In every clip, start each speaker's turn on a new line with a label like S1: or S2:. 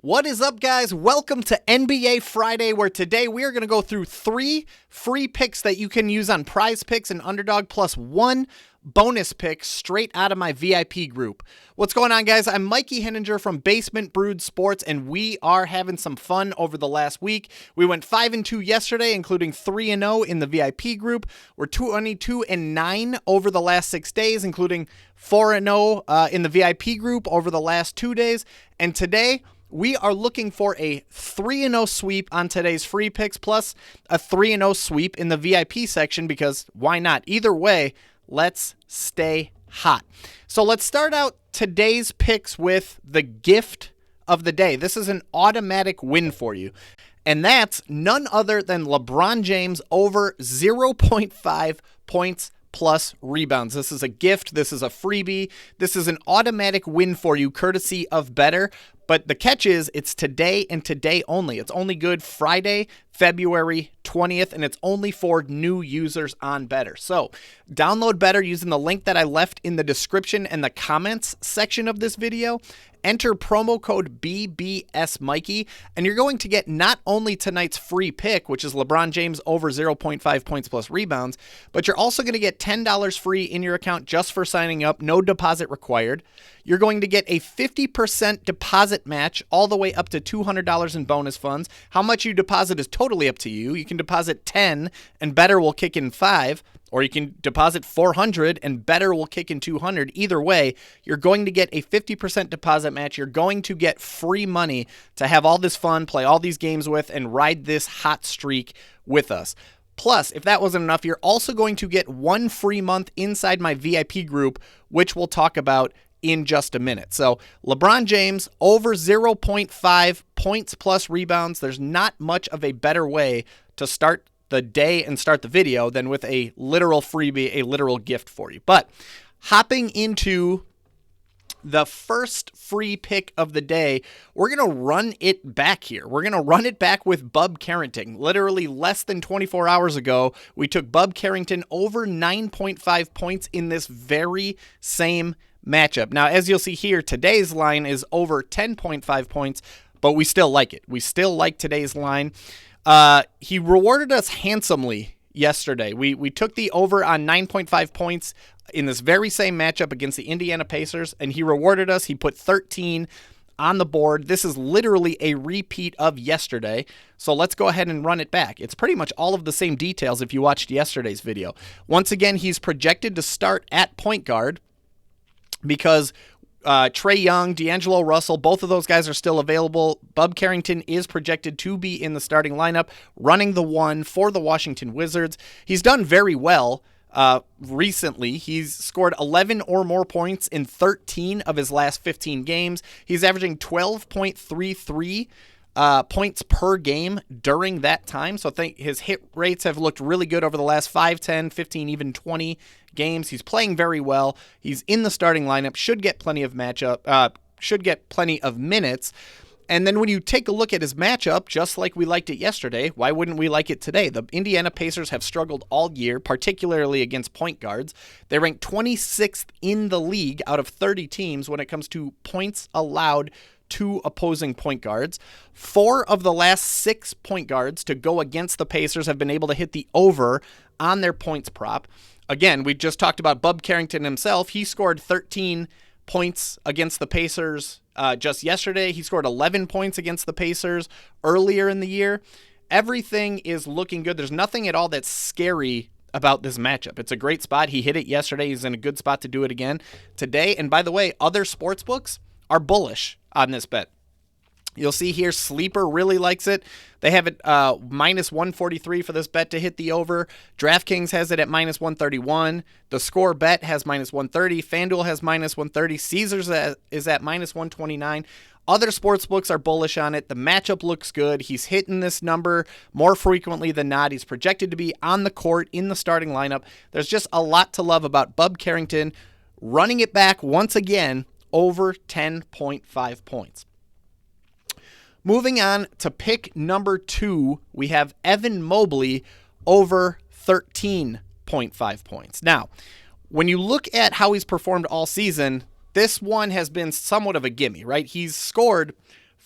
S1: What is up, guys? Welcome to NBA Friday, where today we are going to go through 3 free picks that you can use on PrizePicks and Underdog, plus 1 bonus pick straight out of my VIP group. What's going on, guys? I'm Mikey from Basement Brewed Sports, and we are having some fun over the last week. We went 5-2 yesterday, including 3-0 in the VIP group. We're 22-9 over the last 6 days, including 4-0 in the VIP group over the last 2 days. And today, we are looking for a 3-0 sweep on today's free picks, plus a 3-0 sweep in the VIP section, because why not? Either way, let's stay hot. So let's start out today's picks with the gift of the day. This is an automatic win for you, and that's none other than LeBron James over 0.5 points plus rebounds. This is a gift. This is a freebie. This is an automatic win for you, courtesy of Betr. But the catch is, it's today and today only. It's only good Friday, February 20th, and it's only for new users on Betr. So download Betr using the link that I left in the description and the comments section of this video. Enter promo code BBSMikey, and you're going to get not only tonight's free pick, which is LeBron James over 0.5 points plus rebounds, but you're also going to get $10 free in your account just for signing up, no deposit required. You're going to get a 50% deposit match all the way up to $200 in bonus funds. How much you deposit is totally up to you. You can deposit 10 and Betr will kick in 5. Or you can deposit 400 and Betr will kick in 200. Either way, you're going to get a 50% deposit match. You're going to get free money to have all this fun, play all these games with, and ride this hot streak with us. Plus, if that wasn't enough, you're also going to get 1 free month inside my VIP group, which we'll talk about in just a minute. So LeBron James over 0.5 points plus rebounds. There's not much of a better way to start the day and start the video than with a literal freebie, a literal gift for you. But hopping into the first free pick of the day, we're going to run it back here. We're going to run it back with Bub Carrington. Literally less than 24 hours ago, we took Bub Carrington over 9.5 points in this very same matchup. Now, as you'll see here, today's line is over 10.5 points, but we still like it. We still like today's line. He rewarded us handsomely yesterday. We took the over on 9.5 points in this very same matchup against the Indiana Pacers, and he rewarded us. He put 13 on the board. This is literally a repeat of yesterday, so let's go ahead and run it back. It's pretty much all of the same details if you watched yesterday's video. Once again, he's projected to start at point guard because Trae Young, D'Angelo Russell, both of those guys are still available. Bub Carrington is projected to be in the starting lineup, running the 1 for the Washington Wizards. He's done very well recently. He's scored 11 or more points in 13 of his last 15 games. He's averaging 12.33 points per game during that time. So I think his hit rates have looked really good over the last 5, 10, 15, even 20 games. He's playing very well. He's in the starting lineup, should get plenty of minutes. And then when you take a look at his matchup, just like we liked it yesterday, why wouldn't we like it today? The Indiana Pacers have struggled all year, particularly against point guards. They rank 26th in the league out of 30 teams when it comes to points allowed to opposing point guards. 4 of the last 6 point guards to go against the Pacers have been able to hit the over on their points prop. Again, we just talked about Bub Carrington himself. He scored 13 points against the Pacers just yesterday. He scored 11 points against the Pacers earlier in the year. Everything is looking good. There's nothing at all that's scary about this matchup. It's a great spot. He hit it yesterday. He's in a good spot to do it again today. And by the way, other sportsbooks are bullish on this bet. You'll see here, Sleeper really likes it. They have it minus 143 for this bet to hit the over. DraftKings has it at minus 131. The Score Bet has minus 130. FanDuel has minus 130. Caesars is at minus 129. Other sports books are bullish on it. The matchup looks good. He's hitting this number more frequently than not. He's projected to be on the court in the starting lineup. There's just a lot to love about Bub Carrington running it back once again over 10.5 points. Moving on to pick number 2, we have Evan Mobley over 13.5 points. Now, when you look at how he's performed all season, this one has been somewhat of a gimme, right? He's scored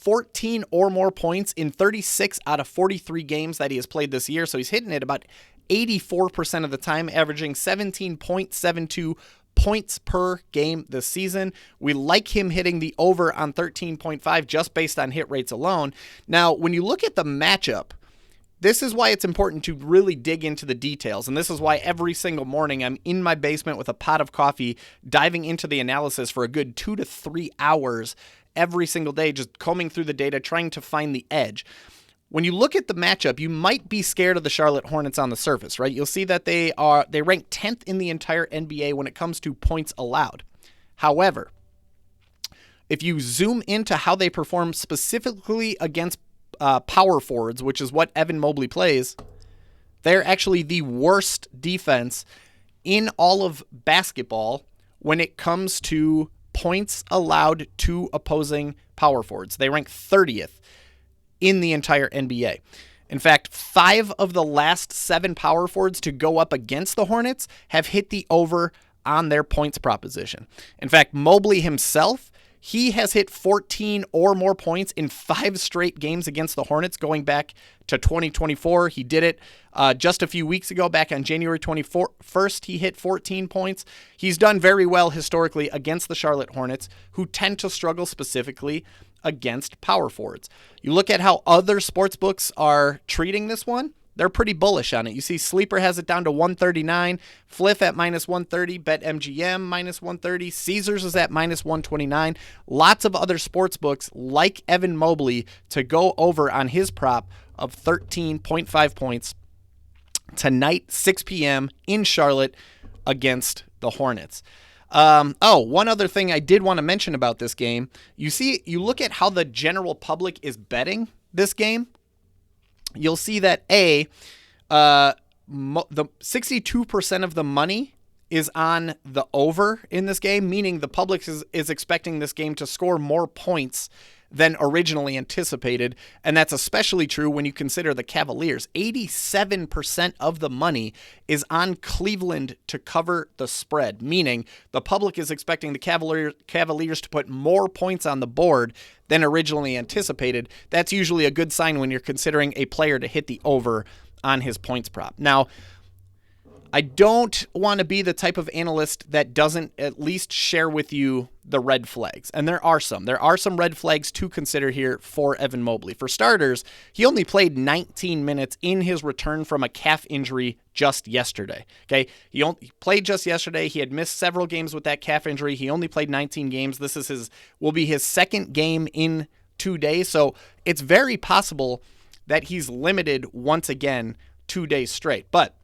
S1: 14 or more points in 36 out of 43 games that he has played this year. So he's hitting it about 84% of the time, averaging 17.72 points per game this season. We like him hitting the over on 13.5 just based on hit rates alone. Now, when you look at the matchup, this is why it's important to really dig into the details. And this is why every single morning I'm in my basement with a pot of coffee, diving into the analysis for a good 2 to 3 hours every single day, just combing through the data, trying to find the edge. When you look at the matchup, you might be scared of the Charlotte Hornets on the surface, right? You'll see that they rank 10th in the entire NBA when it comes to points allowed. However, if you zoom into how they perform specifically against power forwards, which is what Evan Mobley plays, they're actually the worst defense in all of basketball when it comes to points allowed to opposing power forwards. They rank 30th in the entire NBA. In fact, 5 of the last 7 power forwards to go up against the Hornets have hit the over on their points proposition. In fact, Mobley himself, he has hit 14 or more points in 5 straight games against the Hornets going back to 2024. He did it just a few weeks ago, back on January 21st. He hit 14 points. He's done very well historically against the Charlotte Hornets, who tend to struggle specifically against power forwards. You look at how other sportsbooks are treating this one, they're pretty bullish on it. You see Sleeper has it down to 139, Fliff at minus 130, BetMGM minus 130, Caesars is at minus 129. Lots of other sportsbooks like Evan Mobley to go over on his prop of 13.5 points tonight, 6 p.m. in Charlotte against the Hornets. One other thing I did want to mention about this game. You look at how the general public is betting this game. You'll see that the 62% of the money is on the over in this game, meaning the public is expecting this game to score more points than originally anticipated, and that's especially true when you consider the Cavaliers. 87% of the money is on Cleveland to cover the spread, meaning the public is expecting the Cavaliers to put more points on the board than originally anticipated. That's usually a good sign when you're considering a player to hit the over on his points prop. Now, I don't want to be the type of analyst that doesn't at least share with you the red flags. And there are some. There are some red flags to consider here for Evan Mobley. For starters, he only played 19 minutes in his return from a calf injury just yesterday. Okay, he only played just yesterday. He had missed several games with that calf injury. He only played 19 games. This is will be his second game in 2 days. So it's very possible that he's limited once again 2 days straight. But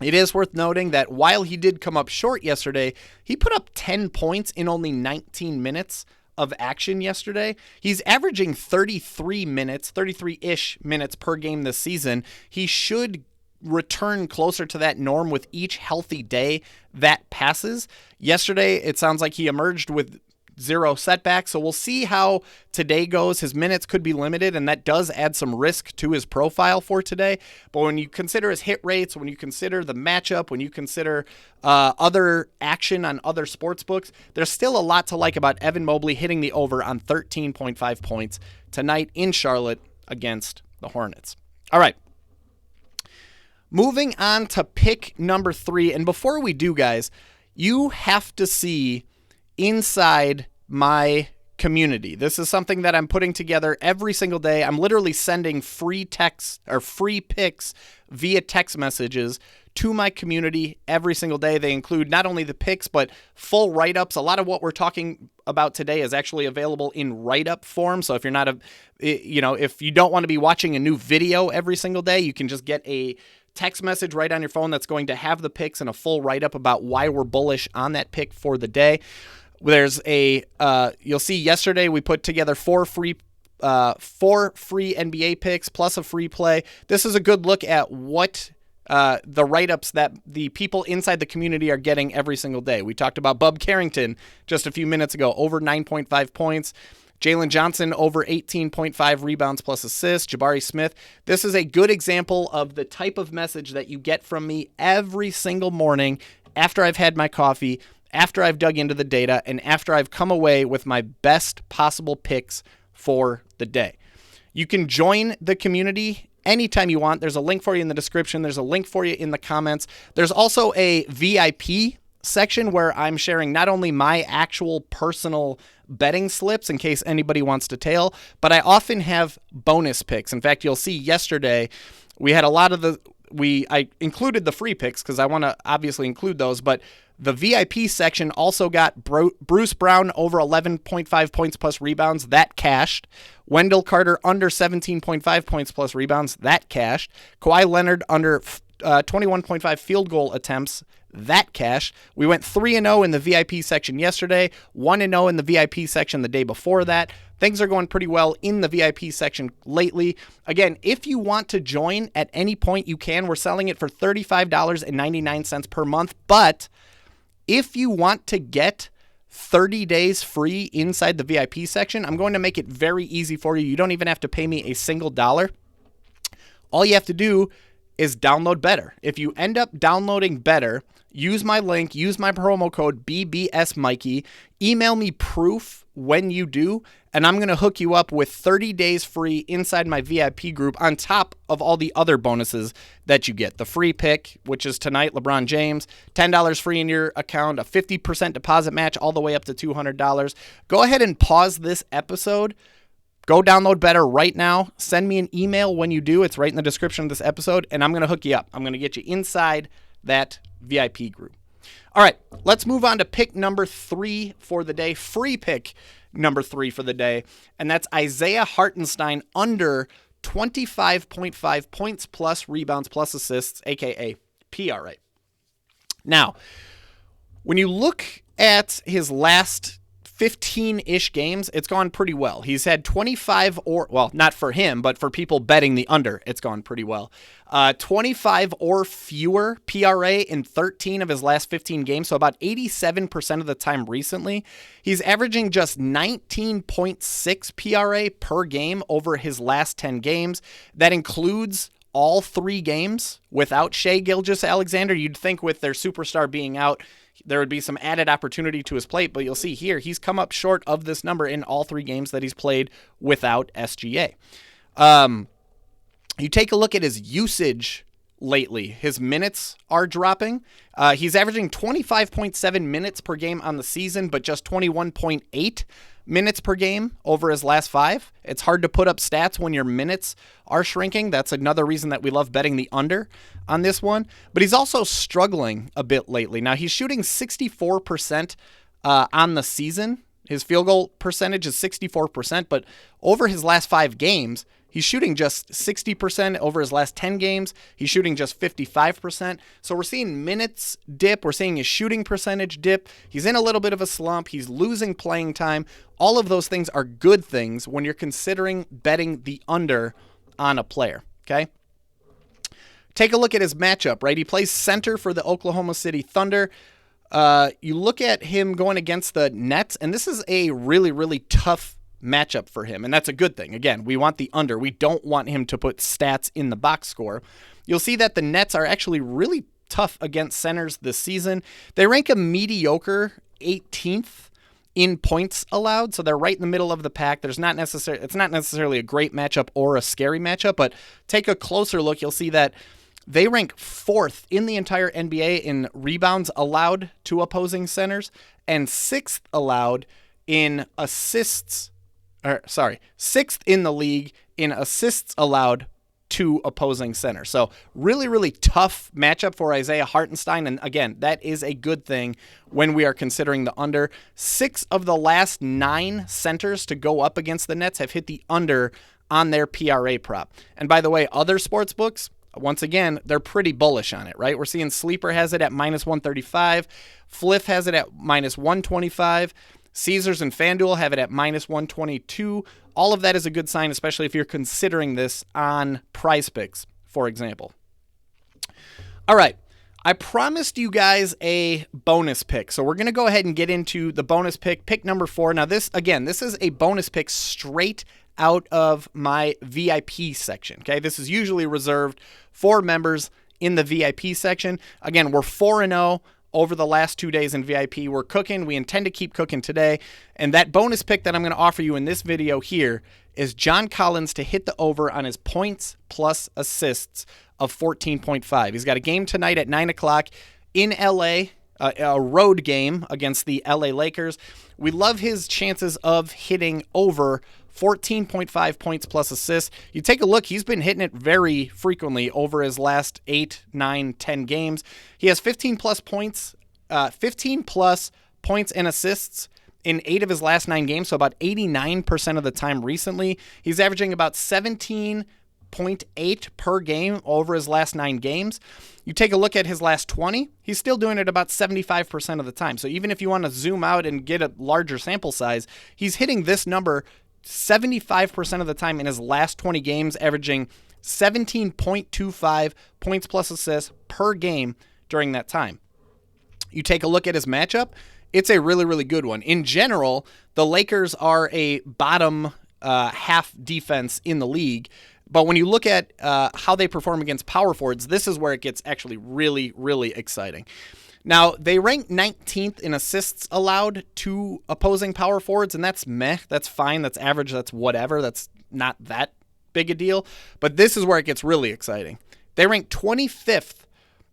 S1: it is worth noting that while he did come up short yesterday, he put up 10 points in only 19 minutes of action yesterday. He's averaging 33-ish minutes per game this season. He should return closer to that norm with each healthy day that passes. Yesterday, it sounds like he emerged with 0 setbacks, so we'll see how today goes. His minutes could be limited, and that does add some risk to his profile for today. But when you consider his hit rates, when you consider the matchup, when you consider other action on other sports books, there's still a lot to like about Evan Mobley hitting the over on 13.5 points tonight in Charlotte against the Hornets. All right. Moving on to pick number 3. And before we do, guys, you have to see inside my community. This is something that I'm putting together every single day. I'm literally sending free texts or free picks via text messages to my community every single day. They include not only the picks, but full write-ups. A lot of what we're talking about today is actually available in write-up form. So if you're not if you don't want to be watching a new video every single day, you can just get a text message right on your phone that's going to have the picks and a full write-up about why we're bullish on that pick for the day. There's you'll see yesterday we put together 4 free NBA picks plus a free play. This is a good look at what the write-ups that the people inside the community are getting every single day. We talked about Bub Carrington just a few minutes ago, over 9.5 points. Jalen Johnson over 18.5 rebounds plus assists. Jabari Smith. This is a good example of the type of message that you get from me every single morning after I've had my coffee, after I've dug into the data, and after I've come away with my best possible picks for the day. You can join the community anytime you want. There's a link for you in the description. There's a link for you in the comments. There's also a VIP section where I'm sharing not only my actual personal betting slips in case anybody wants to tail, but I often have bonus picks. In fact, you'll see yesterday we had a lot of I included the free picks because I want to obviously include those, but the VIP section also got Bruce Brown over 11.5 points plus rebounds. That cashed. Wendell Carter under 17.5 points plus rebounds. That cashed. Kawhi Leonard under 21.5 field goal attempts. That cashed. We went 3-0 in the VIP section yesterday, 1-0 in the VIP section the day before that. Things are going pretty well in the VIP section lately. Again, if you want to join at any point, you can. We're selling it for $35.99 per month, but if you want to get 30 days free inside the VIP section, I'm going to make it very easy for you. You don't even have to pay me a single dollar. All you have to do is download Betr. If you end up downloading Betr, use my link, use my promo code BBSMikey, email me proof when you do, and I'm going to hook you up with 30 days free inside my VIP group on top of all the other bonuses that you get. The free pick, which is tonight, LeBron James, $10 free in your account, a 50% deposit match all the way up to $200. Go ahead and pause this episode. Go download Betr right now. Send me an email when you do. It's right in the description of this episode, and I'm going to hook you up. I'm going to get you inside that VIP group. All right, let's move on to pick number 3 for the day, free pick number 3 for the day, and that's Isaiah Hartenstein under 25.5 points plus rebounds plus assists, aka PRA. Now, when you look at his last 15-ish games, it's gone pretty well. He's had 25 well, not for him, but for people betting the under, it's gone pretty well. 25 or fewer PRA in 13 of his last 15 games, so about 87% of the time recently. He's averaging just 19.6 PRA per game over his last 10 games. That includes all 3 games without Shai Gilgeous-Alexander. You'd think with their superstar being out, there would be some added opportunity to his plate, but you'll see here, he's come up short of this number in all 3 games that he's played without SGA. You take a look at his usage lately. His minutes are dropping. He's averaging 25.7 minutes per game on the season, but just 21.8 minutes per game over his last 5. It's hard to put up stats when your minutes are shrinking. That's another reason that we love betting the under on this one. But he's also struggling a bit lately. Now, he's shooting 64% on the season. His field goal percentage is 64%, but over his last 5 games, he's shooting just 60%. Over his last 10 games, he's shooting just 55%. So we're seeing minutes dip. We're seeing his shooting percentage dip. He's in a little bit of a slump. He's losing playing time. All of those things are good things when you're considering betting the under on a player, okay? Take a look at his matchup, right? He plays center for the Oklahoma City Thunder. You look at him going against the Nets, and this is a really, really tough matchup for him, and that's a good thing. Again, we want the under. We don't want him to put stats in the box score. You'll see that the Nets are actually really tough against centers this season. They rank a mediocre 18th in points allowed, so they're right in the middle of the pack. It's not necessarily a great matchup or a scary matchup, but take a closer look. You'll see that they rank 4th in the entire NBA in rebounds allowed to opposing centers and 6th allowed in assists. 6th in the league in assists allowed to opposing center. So really, really tough matchup for Isaiah Hartenstein. And again, that is a good thing when we are considering the under. 6 of the last 9 centers to go up against the Nets have hit the under on their PRA prop. And by the way, other sports books, once again, they're pretty bullish on it, right? We're seeing Sleeper has it at minus 135. Fliff has it at minus 125. Caesars and FanDuel have it at minus 122. All of that is a good sign, especially if you're considering this on PrizePicks, for example. All right. I promised you guys a bonus pick, so we're going to go ahead and get into the bonus pick number 4. Now, this is a bonus pick straight out of my VIP section, okay? This is usually reserved for members in the VIP section. Again, we're 4-0 over the last 2 days in VIP. We're cooking. We intend to keep cooking today. And that bonus pick that I'm going to offer you in this video here is John Collins to hit the over on his points plus assists of 14.5. He's got a game tonight at 9 o'clock in LA, a road game against the LA Lakers. We love his chances of hitting over 14.5 points plus assists. You take a look, he's been hitting it very frequently over his last 8, 9, 10 games. He has 15 plus points and assists in 8 of his last 9 games, so about 89% of the time recently. He's averaging about 17.8 per game over his last 9 games. You take a look at his last 20, he's still doing it about 75% of the time. So even if you want to zoom out and get a larger sample size, he's hitting this number 75% of the time in his last 20 games, averaging 17.25 points plus assists per game during that time. You take a look at his matchup, it's a really, really good one. In general, the Lakers are a bottom half defense in the league. But when you look at how they perform against power forwards, this is where it gets actually really, really exciting. Now, they rank 19th in assists allowed to opposing power forwards, and that's meh. That's fine. That's average. That's whatever. That's not that big a deal. But this is where it gets really exciting. They rank 25th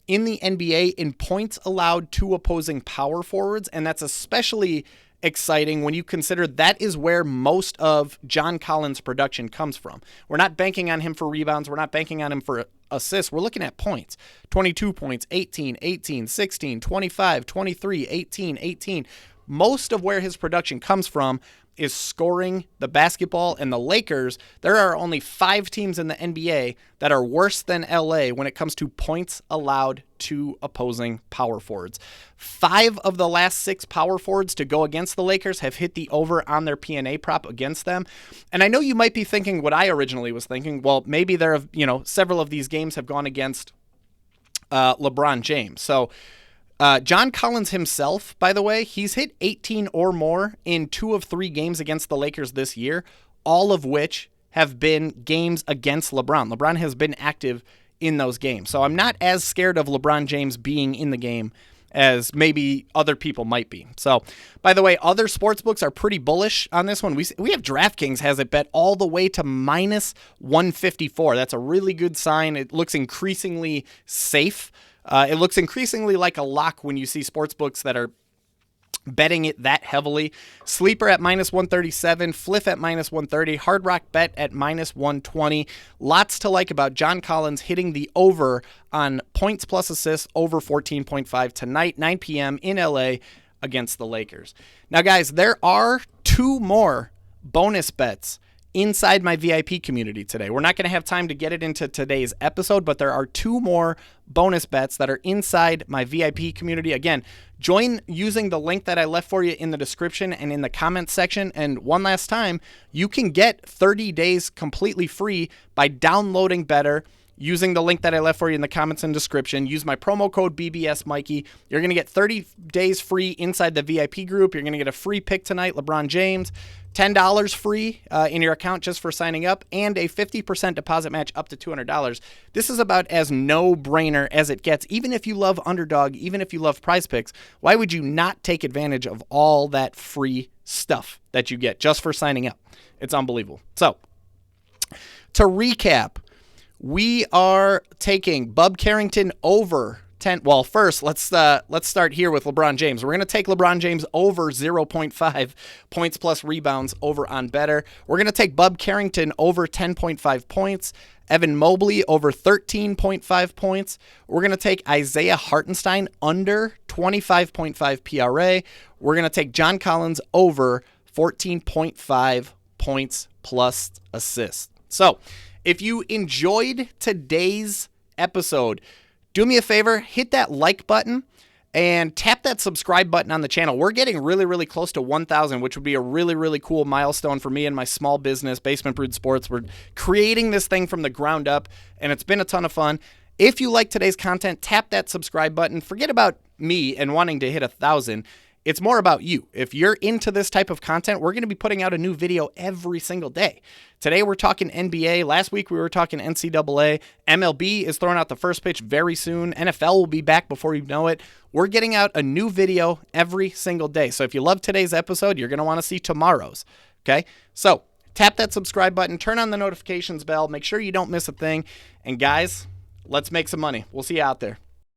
S1: in the NBA in points allowed to opposing power forwards, and that's especially exciting when you consider that is where most of John Collins' production comes from. We're not banking on him for rebounds. We're not banking on him for assists. We're looking at points. 22 points, 18, 18, 16, 25, 23, 18, 18. Most of where his production comes from is scoring the basketball, and the Lakers, there are only 5 teams in the NBA that are worse than LA when it comes to points allowed to opposing power forwards. 5 of the last 6 power forwards to go against the Lakers have hit the over on their P&A prop against them. And I know you might be thinking what I originally was thinking. Well, maybe there have, several of these games have gone against LeBron James. So John Collins himself, by the way, he's hit 18 or more in 2 of 3 games against the Lakers this year, all of which have been games against LeBron. LeBron has been active in those games. So I'm not as scared of LeBron James being in the game as maybe other people might be. So, by the way, other sportsbooks are pretty bullish on this one. We have DraftKings has it bet all the way to minus 154. That's a really good sign. It looks increasingly safe. It looks increasingly like a lock when you see sportsbooks that are betting it that heavily. Sleeper at minus 137, Fliff at minus 130, Hard Rock Bet at minus 120. Lots to like about John Collins hitting the over on points plus assists over 14.5 tonight, 9 p.m. in LA against the Lakers. Now, guys, there are 2 more bonus bets inside my VIP community today. We're not going to have time to get it into today's episode, but there are 2 more bonus bets that are inside my VIP community. Again, join using the link that I left for you in the description and in the comments section. And one last time, you can get 30 days completely free by downloading Betr, using the link that I left for you in the comments and description. Use my promo code BBSMikey. You're going to get 30 days free inside the VIP group. You're going to get a free pick tonight, LeBron James, $10 free in your account just for signing up, and a 50% deposit match up to $200. This is about as no-brainer as it gets. Even if you love Underdog, even if you love PrizePicks, why would you not take advantage of all that free stuff that you get just for signing up? It's unbelievable. So, to recap, we are taking Bub Carrington over 10. Well, first, let's start here with LeBron James. We're going to take LeBron James over 0.5 points plus rebounds over on Betr. We're going to take Bub Carrington over 10.5 points. Evan Mobley over 13.5 points. We're going to take Isaiah Hartenstein under 25.5 PRA. We're going to take John Collins over 14.5 points plus assists. So, if you enjoyed today's episode, do me a favor, hit that like button and tap that subscribe button on the channel. We're getting really, really close to 1,000, which would be a really, really cool milestone for me and my small business, Basement Brewed Sports. We're creating this thing from the ground up, and it's been a ton of fun. If you like today's content, tap that subscribe button. Forget about me and wanting to hit 1,000. It's more about you. If you're into this type of content, we're going to be putting out a new video every single day. Today, we're talking NBA. Last week, we were talking NCAA. MLB is throwing out the first pitch very soon. NFL will be back before you know it. We're getting out a new video every single day. So if you love today's episode, you're going to want to see tomorrow's. Okay? So tap that subscribe button, turn on the notifications bell, make sure you don't miss a thing. And guys, let's make some money. We'll see you out there.